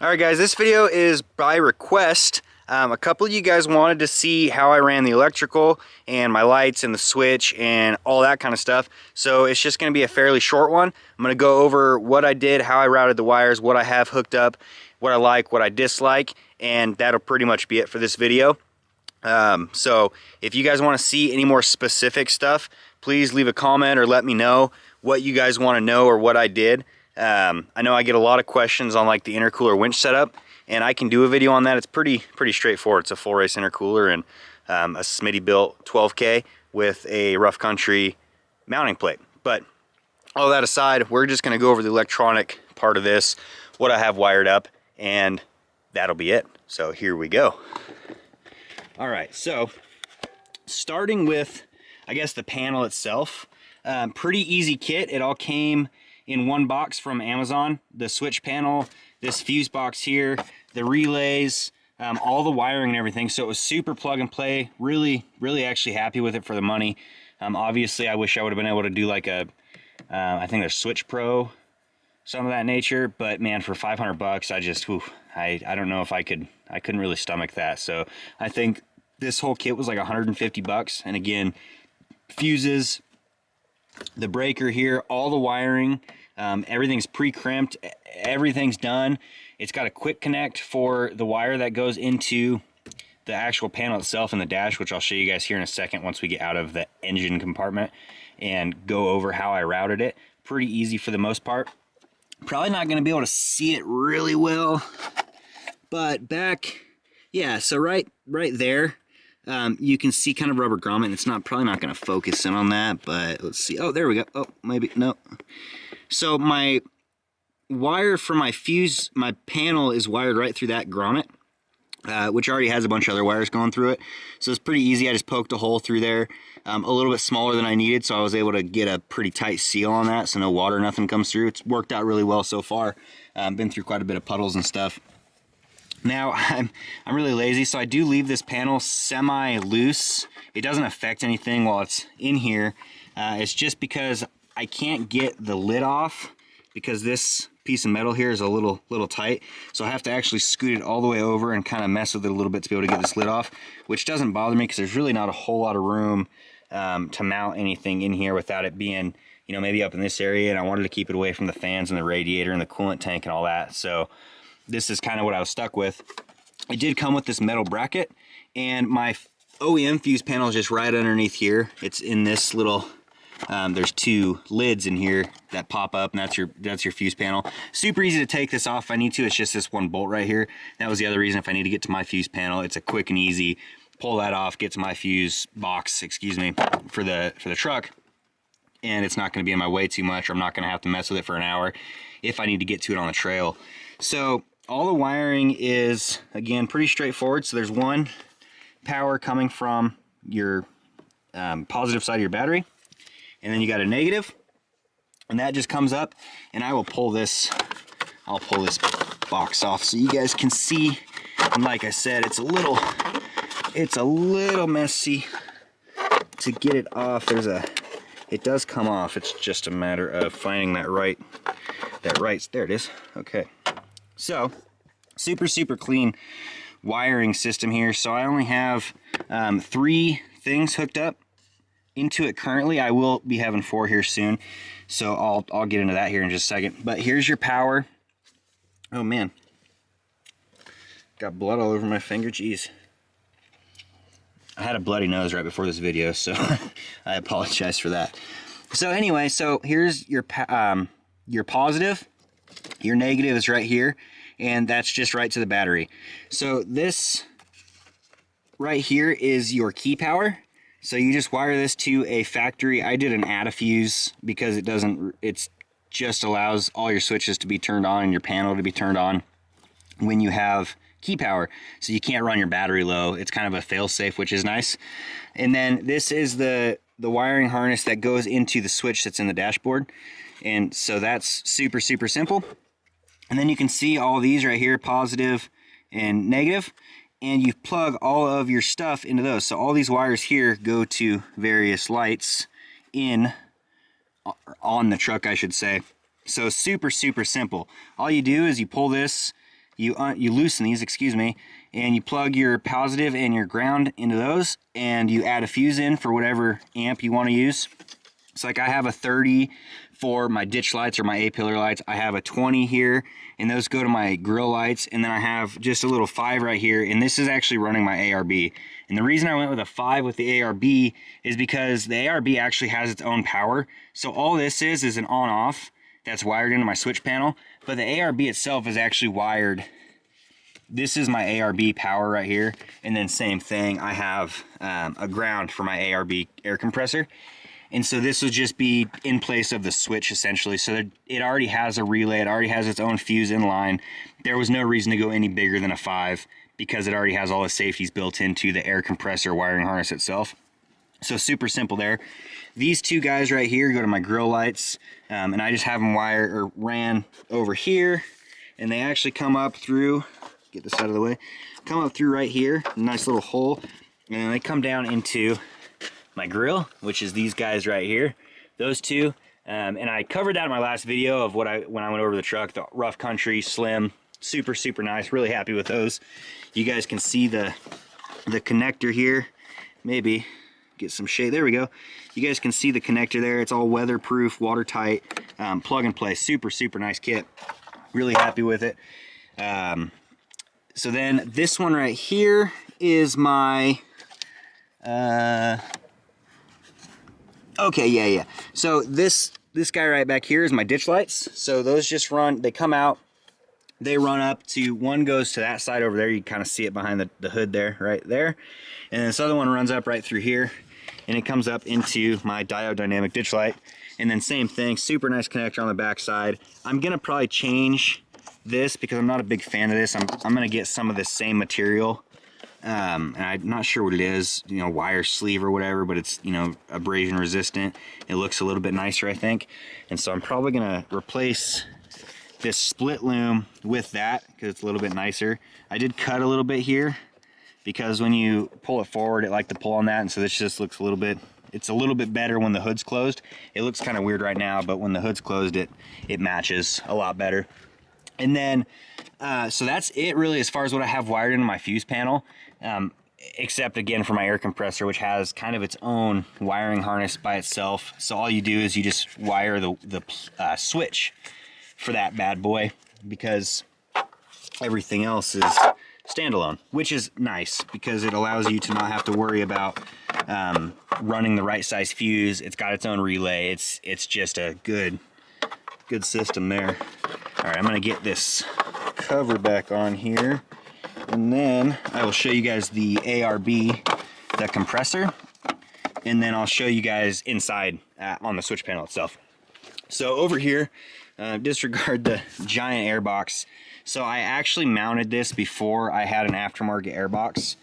Alright guys, this video is by request. A couple of you guys wanted to see how I ran the electrical and my lights and the switch and all that kind of stuff. So it's just going to be a fairly short one. I'm going to go over what I did, how I routed the wires, what I have hooked up, what I like, what I dislike, and that'll pretty much be it for this video. So if you guys want to see any more specific stuff, please leave a comment or let me know what you guys want to know or what I did. I know I get a lot of questions on like the intercooler winch setup, and I can do a video on that. It's pretty straightforward. It's a full race intercooler and a Smitty built 12K with a rough country mounting plate. But all that aside, we're just going to go over the electronic part of this, what I have wired up, and that'll be it. So here we go. All right, so starting with, I guess, the panel itself, pretty easy kit. It all came in one box from Amazon. The switch panel, this fuse box here, the relays, all the wiring and everything. So it was super plug and play. Really actually happy with it for the money. Obviously, I wish I would have been able to do like a, I think there's Switch Pro, some of that nature. But man, for 500 bucks, I just, I don't know if I couldn't really stomach that. So I think this whole kit was like 150 bucks. And again, fuses, the breaker here, all the wiring, everything's pre-crimped, everything's done. It's got a quick connect for the wire that goes into the actual panel itself in the dash, which I'll show you guys here in a second once we get out of the engine compartment and go over how I routed it. Pretty easy for the most part. Probably not going to be able to see it really well, but back, yeah, so right there, you can see kind of rubber grommet. It's probably not going to focus in on that, but let's see. Oh, there we go. Oh, maybe, no. So my wire for my fuse, my panel is wired right through that grommet, which already has a bunch of other wires going through it. So it's pretty easy. I just poked a hole through there, a little bit smaller than I needed, so I was able to get a pretty tight seal on that, so no water, nothing comes through. It's worked out really well so far. Been through quite a bit of puddles and stuff. Now, I'm really lazy, so I do leave this panel semi-loose. It doesn't affect anything while it's in here. It's just because I can't get the lid off because this piece of metal here is a little tight. So I have to actually scoot it all the way over and kind of mess with it a little bit to be able to get this lid off, which doesn't bother me because there's really not a whole lot of room to mount anything in here without it being, you know, maybe up in this area, and I wanted to keep it away from the fans and the radiator and the coolant tank and all that. So this is kind of what I was stuck with. It did come with this metal bracket, and my OEM fuse panel is just right underneath here. It's in this little, there's two lids in here that pop up, and that's your fuse panel. Super easy to take this off if I need to. It's just this one bolt right here. That was the other reason. If I need to get to my fuse panel, it's a quick and easy, pull that off, get to my fuse box, excuse me, for the truck, and it's not going to be in my way too much, or I'm not going to have to mess with it for an hour if I need to get to it on the trail. So all the wiring is, again, pretty straightforward. So there's one power coming from your positive side of your battery, and then you got a negative, and that just comes up, and I'll pull this box off so you guys can see. And like I said, it's a little messy to get it off. It does come off. It's just a matter of finding that right, there it is. Okay. So, super clean wiring system here. So I only have 3 things hooked up into it currently. I will be having 4 here soon, so I'll get into that here in just a second. But here's your power. Oh man, got blood all over my finger. Jeez, I had a bloody nose right before this video, so I apologize for that. So anyway, so here's your positive. Your negative is right here, and that's just right to the battery. So this right here is your key power. So you just wire this to a factory. I did an add a fuse because it just allows all your switches to be turned on and your panel to be turned on when you have key power. So you can't run your battery low. It's kind of a fail safe, which is nice. And then this is the wiring harness that goes into the switch that's in the dashboard. And so that's super simple. And then you can see all these right here, positive and negative, and you plug all of your stuff into those. So all these wires here go to various lights on the truck, I should say. So super simple. All you do is you pull this you loosen these, excuse me, and you plug your positive and your ground into those, and you add a fuse in for whatever amp you want to use. So like I have a 30 for my ditch lights or my A-pillar lights. I have a 20 here, and those go to my grill lights, and then I have just a little 5 right here, and this is actually running my ARB. And the reason I went with a 5 with the ARB is because the ARB actually has its own power. So all this is an on-off that's wired into my switch panel, but the ARB itself is actually wired. This is my ARB power right here, and then same thing, I have a ground for my ARB air compressor. And so this would just be in place of the switch essentially. So it already has a relay, it already has its own fuse in line. There was no reason to go any bigger than a 5 because it already has all the safeties built into the air compressor wiring harness itself. So super simple there. These two guys right here go to my grill lights, and I just have them wired or ran over here, and they actually come up through, get this out of the way, come up through right here, a nice little hole, and then they come down into my grill, which is these guys right here, those two. And I covered that in my last video of when I went over the truck, the rough country slim, super nice, really happy with those. You guys can see the connector here, maybe get some shade, there we go. You guys can see the connector there, it's all weatherproof, watertight, plug and play, super nice kit, really happy with it. So then this one right here is my okay, yeah. So this guy right back here is my ditch lights. So those just run, they come out, they run up to, one goes to that side over there. You kind of see it behind the hood there, right there. And this other one runs up right through here, and it comes up into my Diode Dynamic ditch light. And then same thing, super nice connector on the back side. I'm gonna probably change this because I'm not a big fan of this. I'm gonna get some of the same material. And I'm not sure what it is, you know, wire sleeve or whatever, but it's, you know, abrasion resistant. It looks a little bit nicer, I think. And so I'm probably gonna replace this split loom with that because it's a little bit nicer. I did cut a little bit here because when you pull it forward, it liked to pull on that, and so this just looks a little bit, it's a little bit better when the hood's closed. It looks kind of weird right now, but when the hood's closed, it matches a lot better. And then, so that's it really as far as what I have wired into my fuse panel, except again for my air compressor, which has kind of its own wiring harness by itself. So all you do is you just wire the switch for that bad boy, because everything else is standalone, which is nice because it allows you to not have to worry about running the right size fuse. It's got its own relay. It's just a good system there. All right, I'm gonna get this cover back on here, and then I will show you guys the ARB, the compressor, and then I'll show you guys inside on the switch panel itself. So over here, disregard the giant air box. So I actually mounted this before I had an aftermarket air box,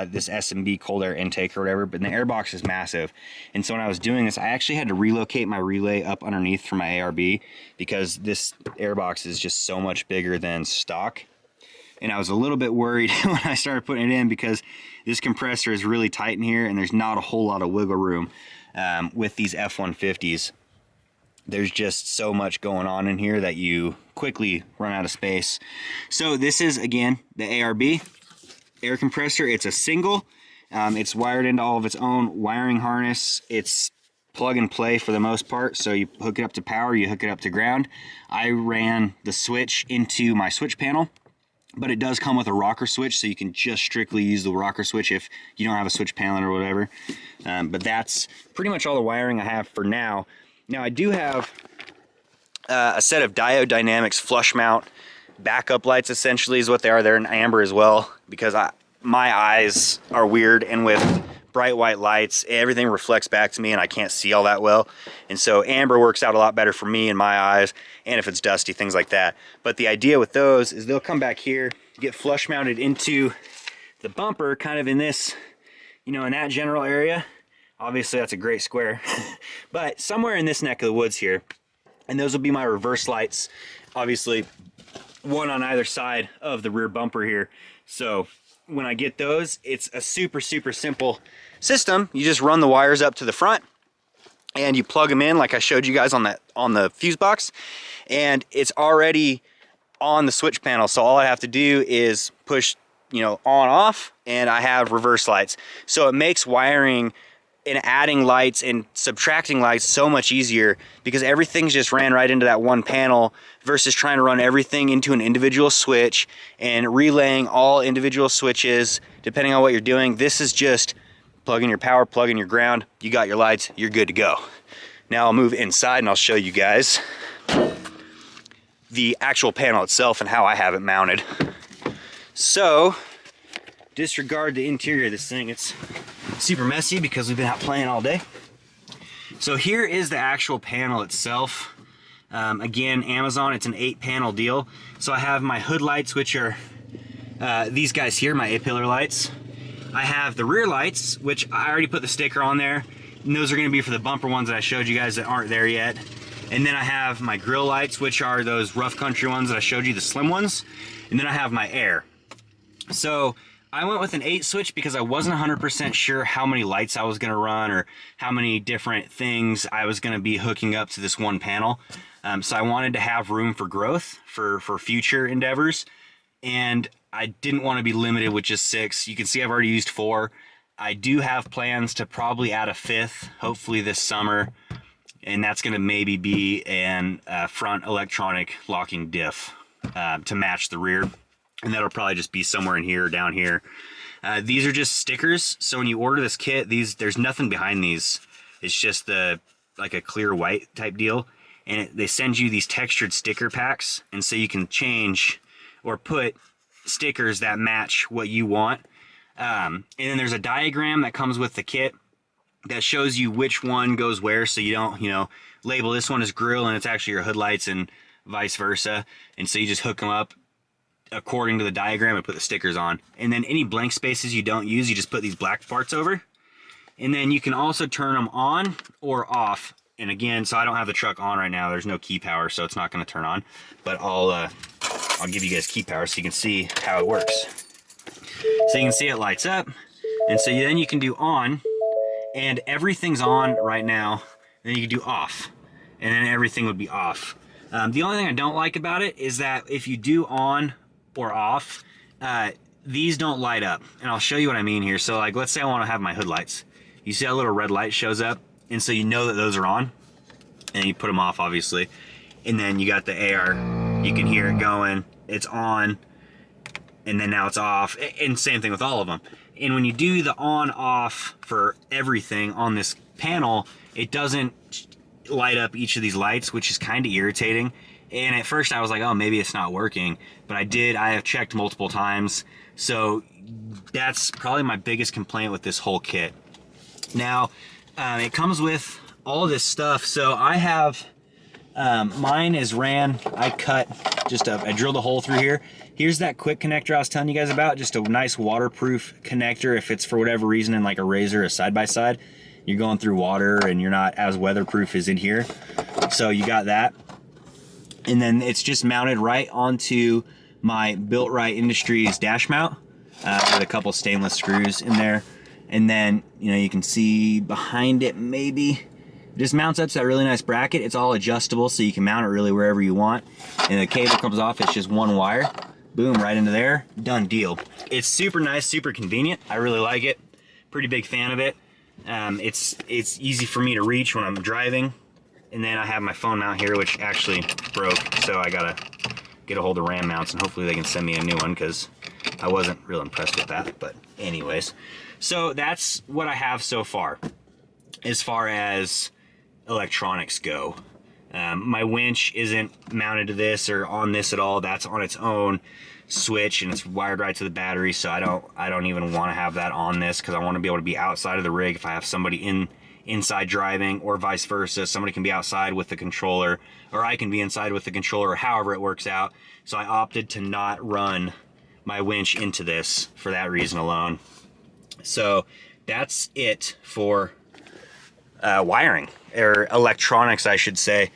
this S&B cold air intake or whatever, but the air box is massive. And so when I was doing this, I actually had to relocate my relay up underneath for my ARB because this air box is just so much bigger than stock. And I was a little bit worried when I started putting it in because this compressor is really tight in here and there's not a whole lot of wiggle room with these F-150s. There's just so much going on in here that you quickly run out of space. So this is, again, the ARB air compressor. It's a single. It's wired into all of its own wiring harness. It's plug and play for the most part. So you hook it up to power, you hook it up to ground. I ran the switch into my switch panel, but it does come with a rocker switch, so you can just strictly use the rocker switch if you don't have a switch panel or whatever. But that's pretty much all the wiring I have for now. Now I do have a set of Diode Dynamics flush mount backup lights, essentially is what they are. They're in amber as well because my eyes are weird, and with bright white lights, everything reflects back to me and I can't see all that well. And so amber works out a lot better for me in my eyes, and if it's dusty, things like that. But the idea with those is they'll come back here, get flush mounted into the bumper, kind of in this, you know, in that general area. Obviously that's a great square, but somewhere in this neck of the woods here, and those will be my reverse lights, obviously one on either side of the rear bumper here. So when I get those, it's a super simple system. You just run the wires up to the front and you plug them in like I showed you guys on the fuse box, and it's already on the switch panel. So all I have to do is push, you know, on off, and I have reverse lights. So it makes wiring and adding lights and subtracting lights so much easier, because everything's just ran right into that one panel versus trying to run everything into an individual switch and relaying all individual switches depending on what you're doing. This is just plug in your power, plug in your ground, you got your lights, you're good to go. Now I'll move inside and I'll show you guys the actual panel itself and how I have it mounted. So, disregard the interior of this thing. It's super messy because we've been out playing all day. So here is the actual panel itself. Again, Amazon, it's an 8-panel deal. So I have my hood lights, which are these guys here, my A-pillar lights. I have the rear lights, which I already put the sticker on there. And those are gonna be for the bumper ones that I showed you guys that aren't there yet. And then I have my grill lights, which are those rough country ones that I showed you, the slim ones. And then I have my air. So I went with an 8 switch because I wasn't 100% sure how many lights I was gonna run or how many different things I was gonna be hooking up to this one panel. So I wanted to have room for growth for future endeavors. And I didn't want to be limited with just 6. You can see I've already used 4. I do have plans to probably add a 5th, hopefully this summer. And that's gonna maybe be an front electronic locking diff to match the rear. And that'll probably just be somewhere in here or down here. These are just stickers. So when you order this kit, there's nothing behind these. It's just like a clear white type deal. And they send you these textured sticker packs. And so you can change or put stickers that match what you want. And then there's a diagram that comes with the kit that shows you which one goes where, so you don't, you know, label this one as grill and it's actually your hood lights and vice versa. And so you just hook them up according to the diagram and put the stickers on. And then any blank spaces you don't use, you just put these black parts over. And then you can also turn them on or off. And again, so I don't have the truck on right now. There's no key power, so it's not going to turn on. But I'll give you guys key power so you can see how it works. So you can see it lights up. And so then you can do on, and everything's on right now. Then you can do off, and then everything would be off. The only thing I don't like about it is that if you do on or off, these don't light up. And I'll show you what I mean here. So like, let's say I want to have my hood lights. You see that little red light shows up? And so you know that those are on, and you put them off obviously. And then you got the air, you can hear it going, it's on, and then now it's off. And same thing with all of them. And when you do the on off for everything on this panel, it doesn't light up each of these lights, which is kind of irritating. And at first I was like, oh, maybe it's not working, but I have checked multiple times. So that's probably my biggest complaint with this whole kit. Now, it comes with all this stuff. So I have, mine is ran, I drilled a hole through here. Here's that quick connector I was telling you guys about, just a nice waterproof connector if it's for whatever reason in like a RZR, a side-by-side, you're going through water and you're not as weatherproof as in here. So you got that. And then it's just mounted right onto my Built Right Industries dash mount with a couple stainless screws in there. And then, you know, you can see behind it maybe, it just mounts up to that really nice bracket. It's all adjustable, so you can mount it really wherever you want. And the cable comes off, it's just one wire. Boom, right into there, done deal. It's super nice, super convenient. I really like it. Pretty big fan of it. It's easy for me to reach when I'm driving. And then I have my phone mount here, which actually broke. So I gotta get a hold of RAM mounts and hopefully they can send me a new one because I wasn't real impressed with that. But anyways. So that's what I have so far as electronics go. My winch isn't mounted to this or on this at all. That's on its own switch and it's wired right to the battery. So I don't even want to have that on this because I want to be able to be outside of the rig if I have somebody inside driving, or vice versa. Somebody can be outside with the controller, or I can be inside with the controller, or however it works out. So I opted to not run my winch into this for that reason alone. So that's it for wiring, or electronics I should say,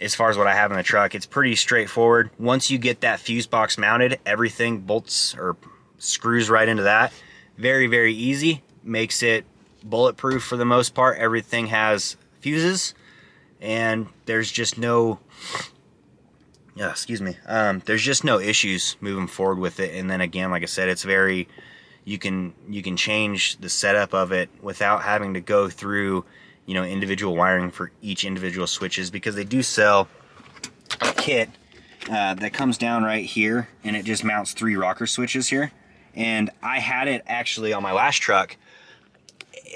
as far as what I have in the truck. It's pretty straightforward. Once you get that fuse box mounted, everything bolts or screws right into that. Very, very easy. Makes it bulletproof for the most part. Everything has fuses and there's just no Yeah, excuse me. There's just no issues moving forward with it. And then again, like I said, it's very, you can change the setup of it without having to go through, you know, individual wiring for each individual switches, because they do sell a kit that comes down right here, and it just mounts 3 rocker switches here. And I had it actually on my last truck.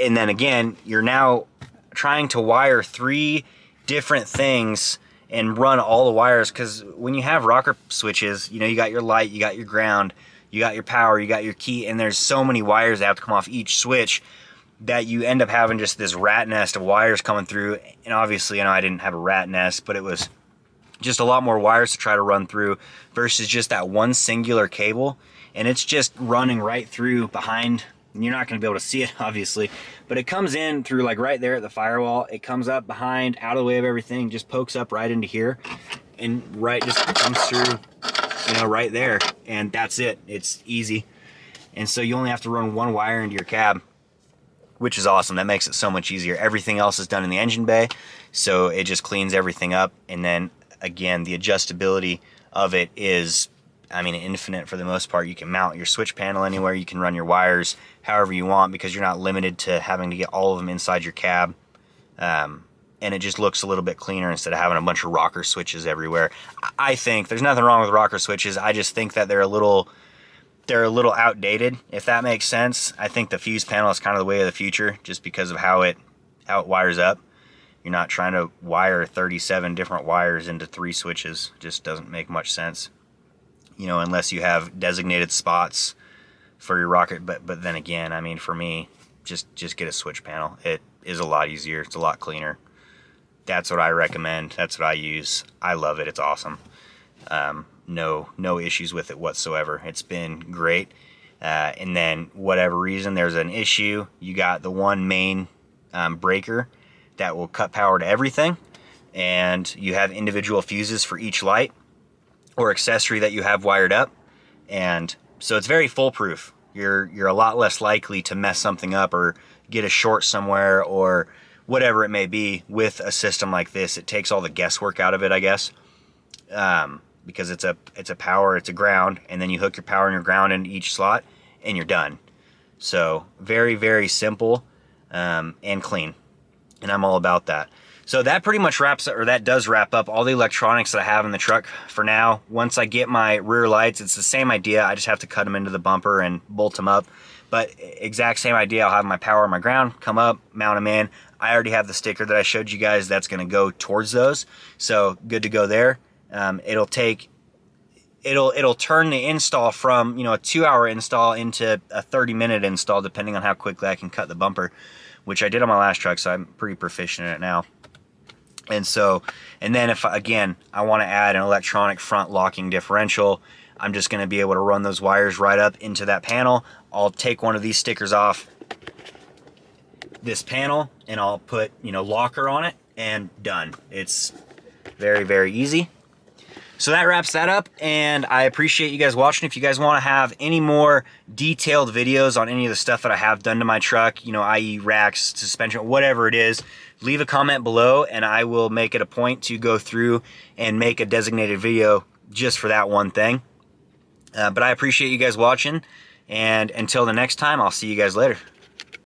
And then again, you're now trying to wire 3 different things and run all the wires, because when you have rocker switches, you know, you got your light, you got your ground, you got your power, you got your key, and there's so many wires that have to come off each switch that you end up having just this rat nest of wires coming through. And obviously, you know, I didn't have a rat nest, but it was just a lot more wires to try to run through versus just that one singular cable. And it's just running right through behind. You're not going to be able to see it, obviously, but it comes in through like right there at the firewall. It comes up behind, out of the way of everything, just pokes up right into here, and right just comes through, you know, right there, and that's it. It's easy. And so you only have to run 1 wire into your cab, which is awesome. That makes it so much easier. Everything else is done in the engine bay, so it just cleans everything up. And then again, the adjustability of it is, I mean, infinite for the most part. You can mount your switch panel anywhere. You can run your wires however you want, because you're not limited to having to get all of them inside your cab. And it just looks a little bit cleaner instead of having a bunch of rocker switches everywhere. I think there's nothing wrong with rocker switches. I just think that they're a little outdated, if that makes sense. I think the fuse panel is kind of the way of the future, just because of how it wires up. You're not trying to wire 37 different wires into 3 switches. It just doesn't make much sense, you know, unless you have designated spots for your rocket. But then again, I mean, for me, just get a switch panel. It is a lot easier. It's a lot cleaner. That's what I recommend. That's what I use. I love it. It's awesome. No issues with it whatsoever. It's been great. And then whatever reason there's an issue, you got the one main breaker that will cut power to everything, and you have individual fuses for each light or accessory that you have wired up. And so it's very foolproof. You're a lot less likely to mess something up or get a short somewhere or whatever it may be with a system like this. It takes all the guesswork out of it, I guess, because it's a power, it's a ground, and then you hook your power and your ground into each slot, and you're done. So very, very simple and clean, and I'm all about that. So that pretty much does wrap up all the electronics that I have in the truck for now. Once I get my rear lights, it's the same idea. I just have to cut them into the bumper and bolt them up. But exact same idea. I'll have my power and my ground, come up, mount them in. I already have the sticker that I showed you guys that's going to go towards those. So good to go there. It'll turn the install from, you know, a 2-hour install into a 30-minute install, depending on how quickly I can cut the bumper, which I did on my last truck, so I'm pretty proficient in it now. And then if, again, I want to add an electronic front locking differential, I'm just going to be able to run those wires right up into that panel. I'll take one of these stickers off this panel, and I'll put, you know, locker on it, and done. It's very, very easy. So that wraps that up, and I appreciate you guys watching. If you guys want to have any more detailed videos on any of the stuff that I have done to my truck, you know, i.e. racks, suspension, whatever it is, leave a comment below, and I will make it a point to go through and make a designated video just for that one thing. But I appreciate you guys watching, and until the next time, I'll see you guys later.